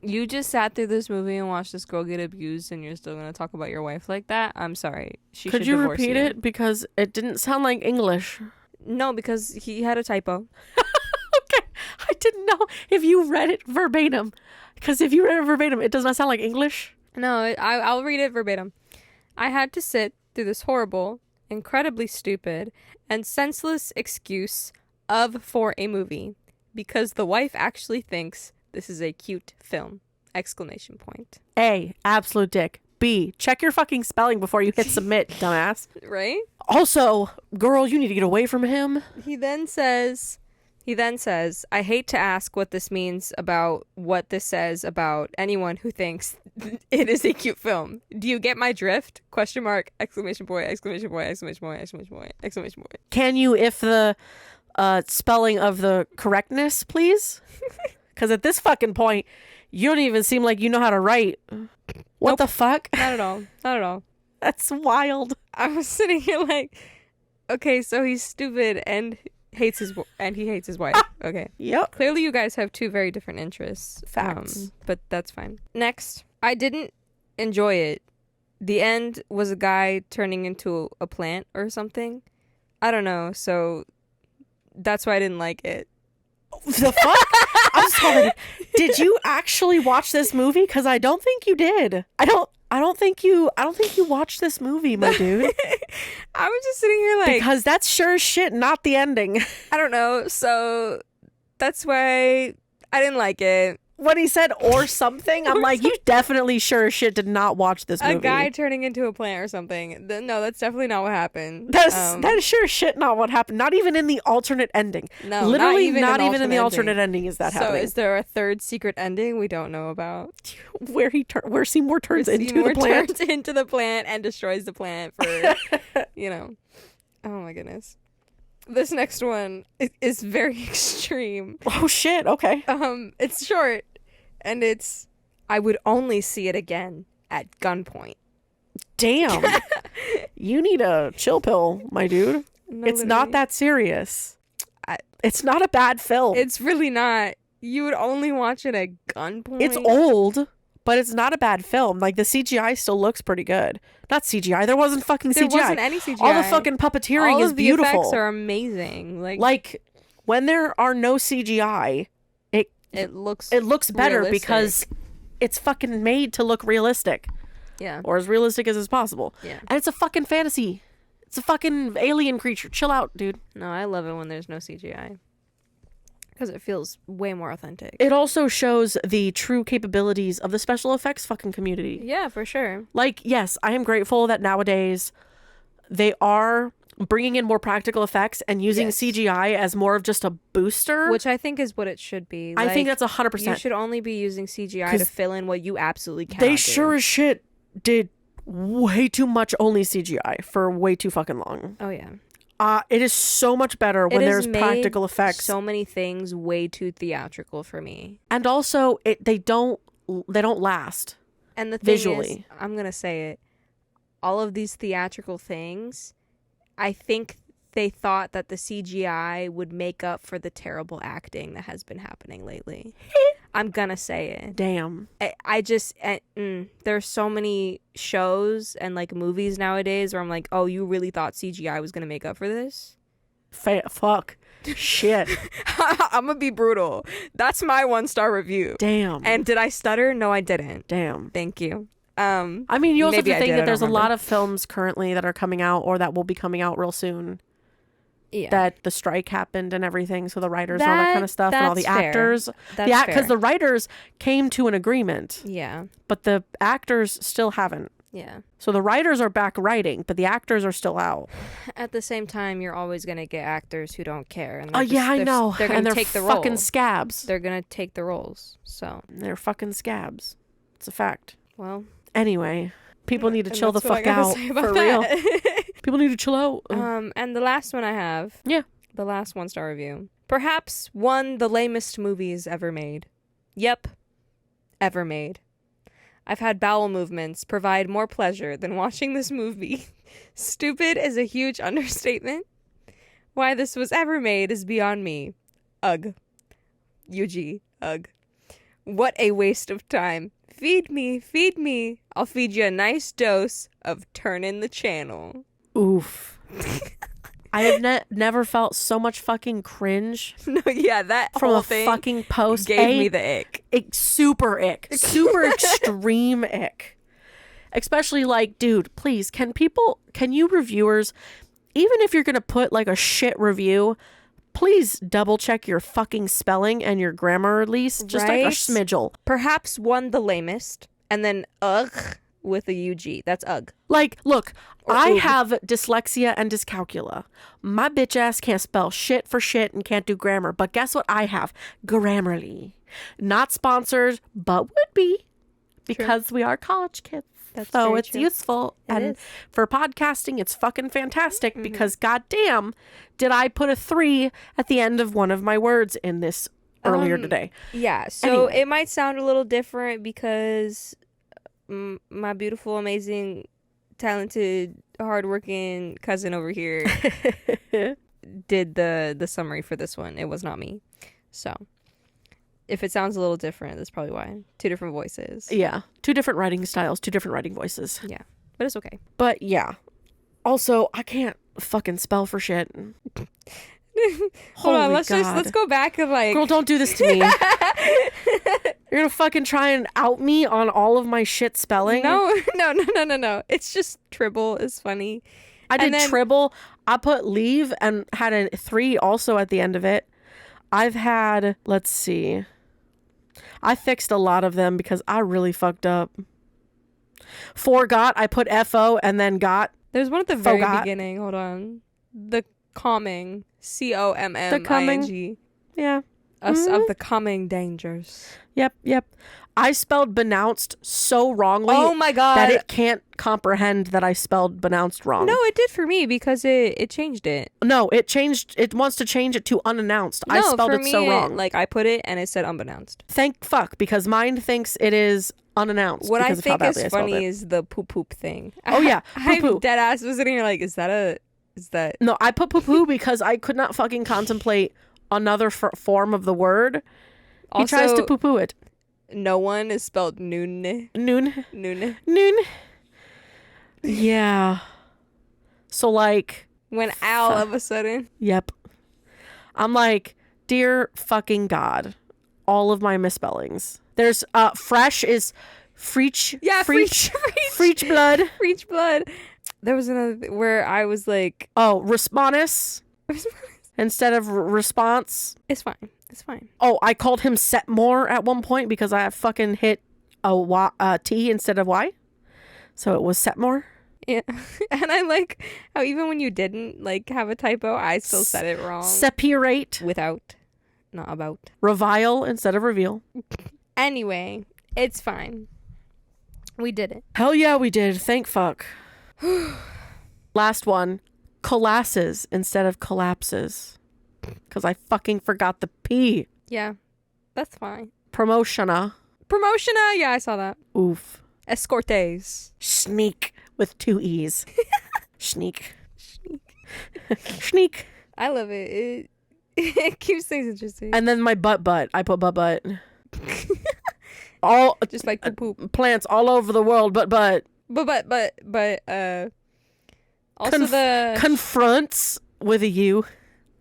A: You just sat through this movie and watched this girl get abused, and you're still going to talk about your wife like that? I'm sorry.
B: Could you repeat it? Because it didn't sound like English.
A: No, because he had a typo.
B: Okay. I didn't know if you read it verbatim. Because if you read it verbatim, it does not sound like English.
A: No, I'll read it verbatim. I had to sit through this horrible, incredibly stupid, and senseless excuse for a movie because the wife actually thinks this is a cute film! Exclamation point.
B: A, absolute dick. B, check your fucking spelling before you hit submit, dumbass.
A: Right?
B: Also, girl, you need to get away from him.
A: He then says, I hate to ask what this means about what this says about anyone who thinks it is a cute film. Do you get my drift? Question mark, exclamation point, exclamation point, exclamation point, exclamation point, exclamation point.
B: Can you, if the spelling of the correctness, please? Because at this fucking point, you don't even seem like you know how to write. What the fuck?
A: Not at all. Not at all.
B: That's wild.
A: I was sitting here like, okay, so he's stupid and he hates his wife. Okay.
B: Yep.
A: Clearly you guys have two very different interests.
B: Facts.
A: But that's fine. Next, I didn't enjoy it. The end was a guy turning into a plant or something. I don't know. So that's why I didn't like it.
B: The fuck? I'm sorry. Did you actually watch this movie? Because I don't think you did. I don't think you watched this movie, my dude.
A: I was just sitting here like,
B: Because that's sure as shit not the ending.
A: I don't know. So that's why I didn't like it.
B: When he said or something, I'm like, you definitely sure as shit did not watch this movie.
A: A guy turning into a plant or something. No, that's definitely not what happened.
B: That is sure as shit not what happened. Not even in the alternate ending.
A: No,
B: Literally
A: not
B: even in the alternate
A: ending.
B: ending is that
A: So
B: happening.
A: is there a third secret ending we don't know about?
B: Where Seymour turns into
A: Seymour
B: the plant.
A: turns into the plant and destroys the plant for, Oh my goodness. This next one is very extreme.
B: Oh shit, okay.
A: It's short, and it's, I would only see it again at gunpoint.
B: Damn. You need a chill pill, my dude.
A: No,
B: It's not
A: literally.
B: that serious.
A: I-
B: It's not a bad film.
A: It's really not. You would only watch it at gunpoint.
B: It's old, but it's not a bad film. Like, the CGI still looks pretty good. Not CGI. There wasn't fucking
A: There
B: CGI.
A: wasn't any CGI.
B: All the fucking puppeteering
A: All
B: is
A: of the
B: beautiful.
A: effects are amazing.
B: Like, when there are no CGI,
A: it looks
B: better
A: realistic.
B: because it's fucking made to look realistic,
A: Yeah.
B: or as realistic as possible.
A: Yeah.
B: And it's a fucking fantasy. It's a fucking alien creature. Chill out, dude.
A: No, I love it when there's no CGI. Because it feels way more authentic.
B: It also shows the true capabilities of the special effects fucking community.
A: Yeah, for sure.
B: Like, yes, I am grateful that nowadays they are bringing in more practical effects and using
A: Yes.
B: CGI as more of just a booster.
A: Which I think is what it should be.
B: I think
A: Like,
B: that's 100%.
A: you should only be using CGI
B: 'Cause
A: to fill in what you absolutely cannot
B: They
A: do.
B: sure as shit did way too much only CGI for way too fucking long.
A: Oh, yeah.
B: It is so much better when
A: It has
B: there's
A: made
B: practical effects.
A: so many things way too theatrical for me.
B: And also they don't last.
A: And the thing
B: Visually.
A: is, I'm going to say it, all of these theatrical things, I think they thought that the CGI would make up for the terrible acting that has been happening lately. I'm going to say it.
B: Damn.
A: I just, there's so many shows and like movies nowadays where I'm like, oh, you really thought CGI was going to make up for this?
B: Fuck. Shit.
A: I'm going to be brutal. That's my 1-star review.
B: Damn.
A: And did I stutter? No, I didn't.
B: Damn.
A: Thank you.
B: I mean, you also have
A: maybe
B: to
A: I
B: think
A: did, I
B: that
A: don't
B: there's a lot
A: remember.
B: of films currently that are coming out or that will be coming out real soon
A: Yeah.
B: that the strike happened and everything. So the writers and all that kind of stuff and all the
A: that's fair.
B: actors.
A: That's
B: Yeah,
A: fair.
B: because the writers came to an agreement,
A: Yeah.
B: but the actors still haven't.
A: Yeah.
B: So the writers are back writing, but the actors are still out.
A: At the same time, you're always going to get actors who don't care. And
B: Oh, yeah, I know.
A: They're going
B: And
A: to
B: they're
A: take the
B: fucking
A: role.
B: scabs.
A: They're going to take the roles. So,
B: They're fucking scabs. It's a fact.
A: well.
B: Anyway, people need to
A: and
B: chill the
A: that's what I
B: fuck
A: gotta
B: out.
A: say about
B: For real.
A: that.
B: People need to chill out.
A: And the last one I have.
B: Yeah.
A: The last 1-star review. Perhaps one the lamest movies ever made. Yep. Ever made. I've had bowel movements provide more pleasure than watching this movie. Stupid is a huge understatement. Why this was ever made is beyond me. Ugh. UG. Ugh. What a waste of time. Feed me, feed me. I'll feed you a nice dose of turning the channel.
B: Oof. I have never felt so much fucking cringe
A: No, yeah, that
B: from
A: whole
B: a
A: thing
B: fucking post.
A: gave me the ick.
B: Super super extreme ick. Especially like, dude, please, can you reviewers, even if you're gonna put like a shit review, please double check your fucking spelling and your grammar at least, just like a
A: Right?
B: smidgel.
A: Perhaps one the lamest, and then ugh with a UG. That's ugh.
B: Like, look,
A: Or
B: I
A: oog.
B: have dyslexia and dyscalculia. My bitch ass can't spell shit for shit and can't do grammar. But guess what I have? Grammarly. Not sponsored, but would be. Because we are college kids.
A: That's
B: so
A: very
B: it's
A: true.
B: useful.
A: It
B: and
A: is.
B: for podcasting, it's fucking fantastic because goddamn, did I put a 3 at the end of one of my words in this earlier today.
A: Yeah, so
B: Anyway.
A: it might sound a little different because my beautiful, amazing, talented, hardworking cousin over here did the summary for this one. It was not me. So if it sounds a little different, that's probably why. 2 different voices.
B: Yeah. 2 different writing styles, 2 different writing voices.
A: Yeah, but it's okay.
B: But yeah. Also, I can't fucking spell for shit.
A: Hold on,
B: Holy
A: let's
B: God.
A: go back and like
B: Girl, don't do this to me. You're gonna fucking try and out me on all of my shit spelling?
A: No. It's just Tribble is funny.
B: I did
A: And then-
B: Tribble. I put leave and had a 3 also at the end of it. I've had, let's see. I fixed a lot of them because I really fucked up. Forgot, I put FO and then got.
A: There's one at the very
B: Forgot.
A: beginning. Hold on. The coming. COMMING.
B: Yeah.
A: Us of the coming dangers.
B: Yep. I spelled benounced so wrongly
A: Oh my God.
B: that it can't comprehend that I spelled benounced wrong.
A: No, it did for me because it changed it.
B: No, it changed. It wants to change it to unannounced. I spelled
A: for
B: it
A: me,
B: so wrong.
A: Like I put it and it said unbeknownst.
B: Thank fuck, because mine thinks it is unannounced.
A: What I
B: because of how
A: think is
B: badly I spelled
A: funny
B: it.
A: is the poop poop thing.
B: Oh yeah,
A: I'm
B: poo poo.
A: dead ass was sitting here like, is that?
B: No, I put poo poo because I could not fucking contemplate another form of the word. He
A: Also,
B: tries to poo poo it.
A: no one is spelled noon.
B: Noon. Yeah. So like,
A: When all of a sudden.
B: yep. I'm like, dear fucking God, all of my misspellings. There's fresh is freech.
A: Yeah,
B: freech.
A: Freech
B: Freech blood.
A: Freech blood. There was another where I was like,
B: Oh, responus instead of response.
A: it's fine. It's fine.
B: Oh, I called him Setmore at one point because I fucking hit a T instead of Y. So it was Setmore.
A: Yeah. And I like how even when you didn't like have a typo, I still said it wrong.
B: Separate.
A: Without, not about.
B: Revile instead of reveal.
A: Anyway, it's fine. We did it.
B: Hell yeah, we did. Thank fuck. Last one. Colasses instead of collapses. Because I fucking forgot the P.
A: Yeah, that's fine.
B: Promotiona.
A: Promotiona. Yeah, I saw that.
B: Oof.
A: Escortes.
B: Sneak with 2 E's. Sneak. Sneak.
A: I love it. It keeps things interesting.
B: And then my butt. I put butt. All
A: Just like poop.
B: plants all over the world, but
A: also the
B: confronts with a U.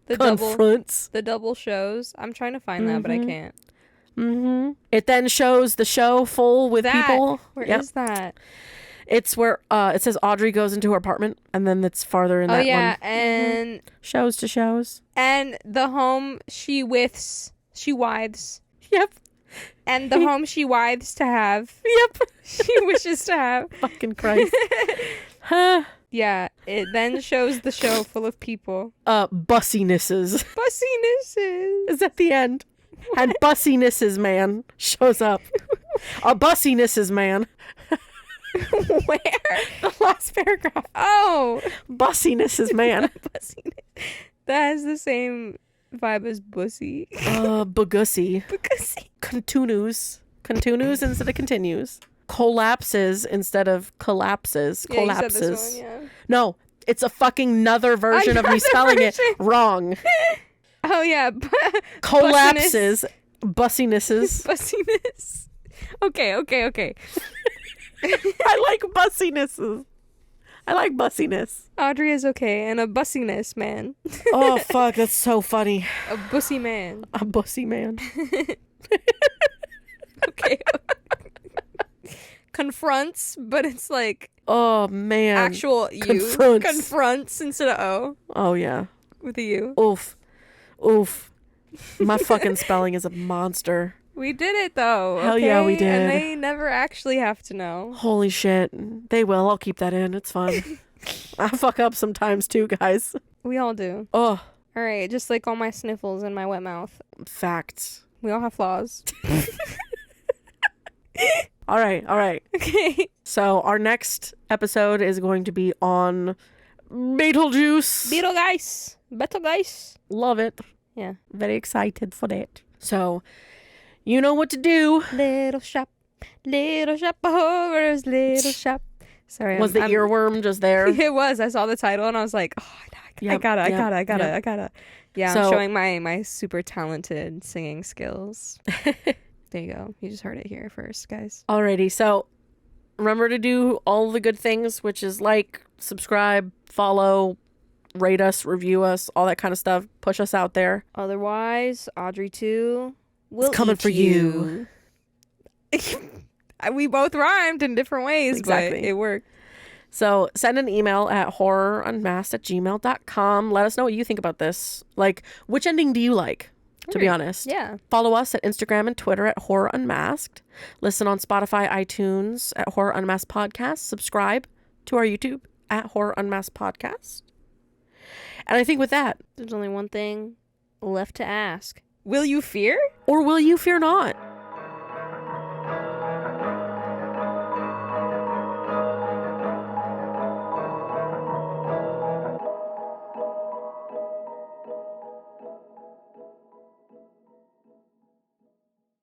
A: double
B: Confronts.
A: the double shows. I'm trying to find that, but I can't.
B: Mm-hmm. It then shows the show full with people.
A: Where is
B: Yep.
A: that?
B: It's where it says Audrey goes into her apartment, and then it's farther in
A: Oh
B: that
A: yeah,
B: one.
A: and
B: Shows to shows.
A: and the home she wives.
B: Yep.
A: And the home she wives to have.
B: Yep.
A: She wishes to have.
B: Fucking Christ. Huh.
A: Yeah, it then shows the show full of people.
B: Bussinesses
A: Bussynesses.
B: is at the end. And Bussinesses man shows up. A Bussinesses man.
A: Where?
B: The last paragraph.
A: Oh,
B: Bussinesses man.
A: bussiness. That has the same vibe as bussy.
B: Bugussy.
A: Bussy.
B: Continues instead of continues. Collapses instead of collapses.
A: Yeah, you said
B: Collapses.
A: this one, yeah.
B: No, it's a fucking another version of me
A: Another
B: spelling
A: version.
B: it wrong.
A: Oh yeah,
B: Collapses. Bussinesses.
A: bussiness. Okay.
B: I like bussinesses. I like bussiness.
A: Audrey is okay, and a bussiness man.
B: Oh fuck, that's so funny.
A: A bussy man.
B: A bussy man.
A: Okay. Confronts, but it's like
B: Oh man.
A: actual U.
B: Confronts.
A: Confronts instead of O
B: Oh yeah.
A: with a U.
B: Oof. My fucking spelling is a monster.
A: We did it though.
B: Hell yeah, we
A: okay? And
B: did.
A: they never actually have to know.
B: Holy shit. They will. I'll keep that in. It's fine. I fuck up sometimes too, guys.
A: We all do.
B: Oh,
A: All right, just like all my sniffles and my wet mouth.
B: facts.
A: We all have flaws.
B: All right.
A: Okay.
B: So our next episode is going to be on Beetlejuice.
A: Betelgeuse.
B: Love it.
A: Yeah.
B: Very excited for that. So, you know what to do.
A: Little shop of horrors, little shop. Sorry,
B: Was the
A: I'm-
B: earworm just there?
A: It was. I saw the title and I was like, oh, I
B: Yep,
A: gotta.
B: yep.
A: Yeah,
B: So-
A: I'm showing my super talented singing skills. There you go. You just heard it here first, guys.
B: Alrighty. So, remember to do all the good things, which is like, subscribe, follow, rate us, review us, all that kind of stuff. Push us out there.
A: Otherwise, Audrey 2 will
B: It's coming
A: eat
B: for you.
A: We both rhymed in different ways,
B: Exactly.
A: but it worked.
B: So send an email at horrorunmasked@gmail.com. Let us know what you think about this. Like, which ending do you like, to be honest?
A: Yeah.
B: Follow us at Instagram and Twitter at Horror Unmasked. Listen on Spotify, iTunes at Horror Unmasked Podcast. Subscribe to our YouTube at Horror Unmasked Podcast. And I think with that,
A: There's only one thing left to ask. Will you fear?
B: or will you fear not?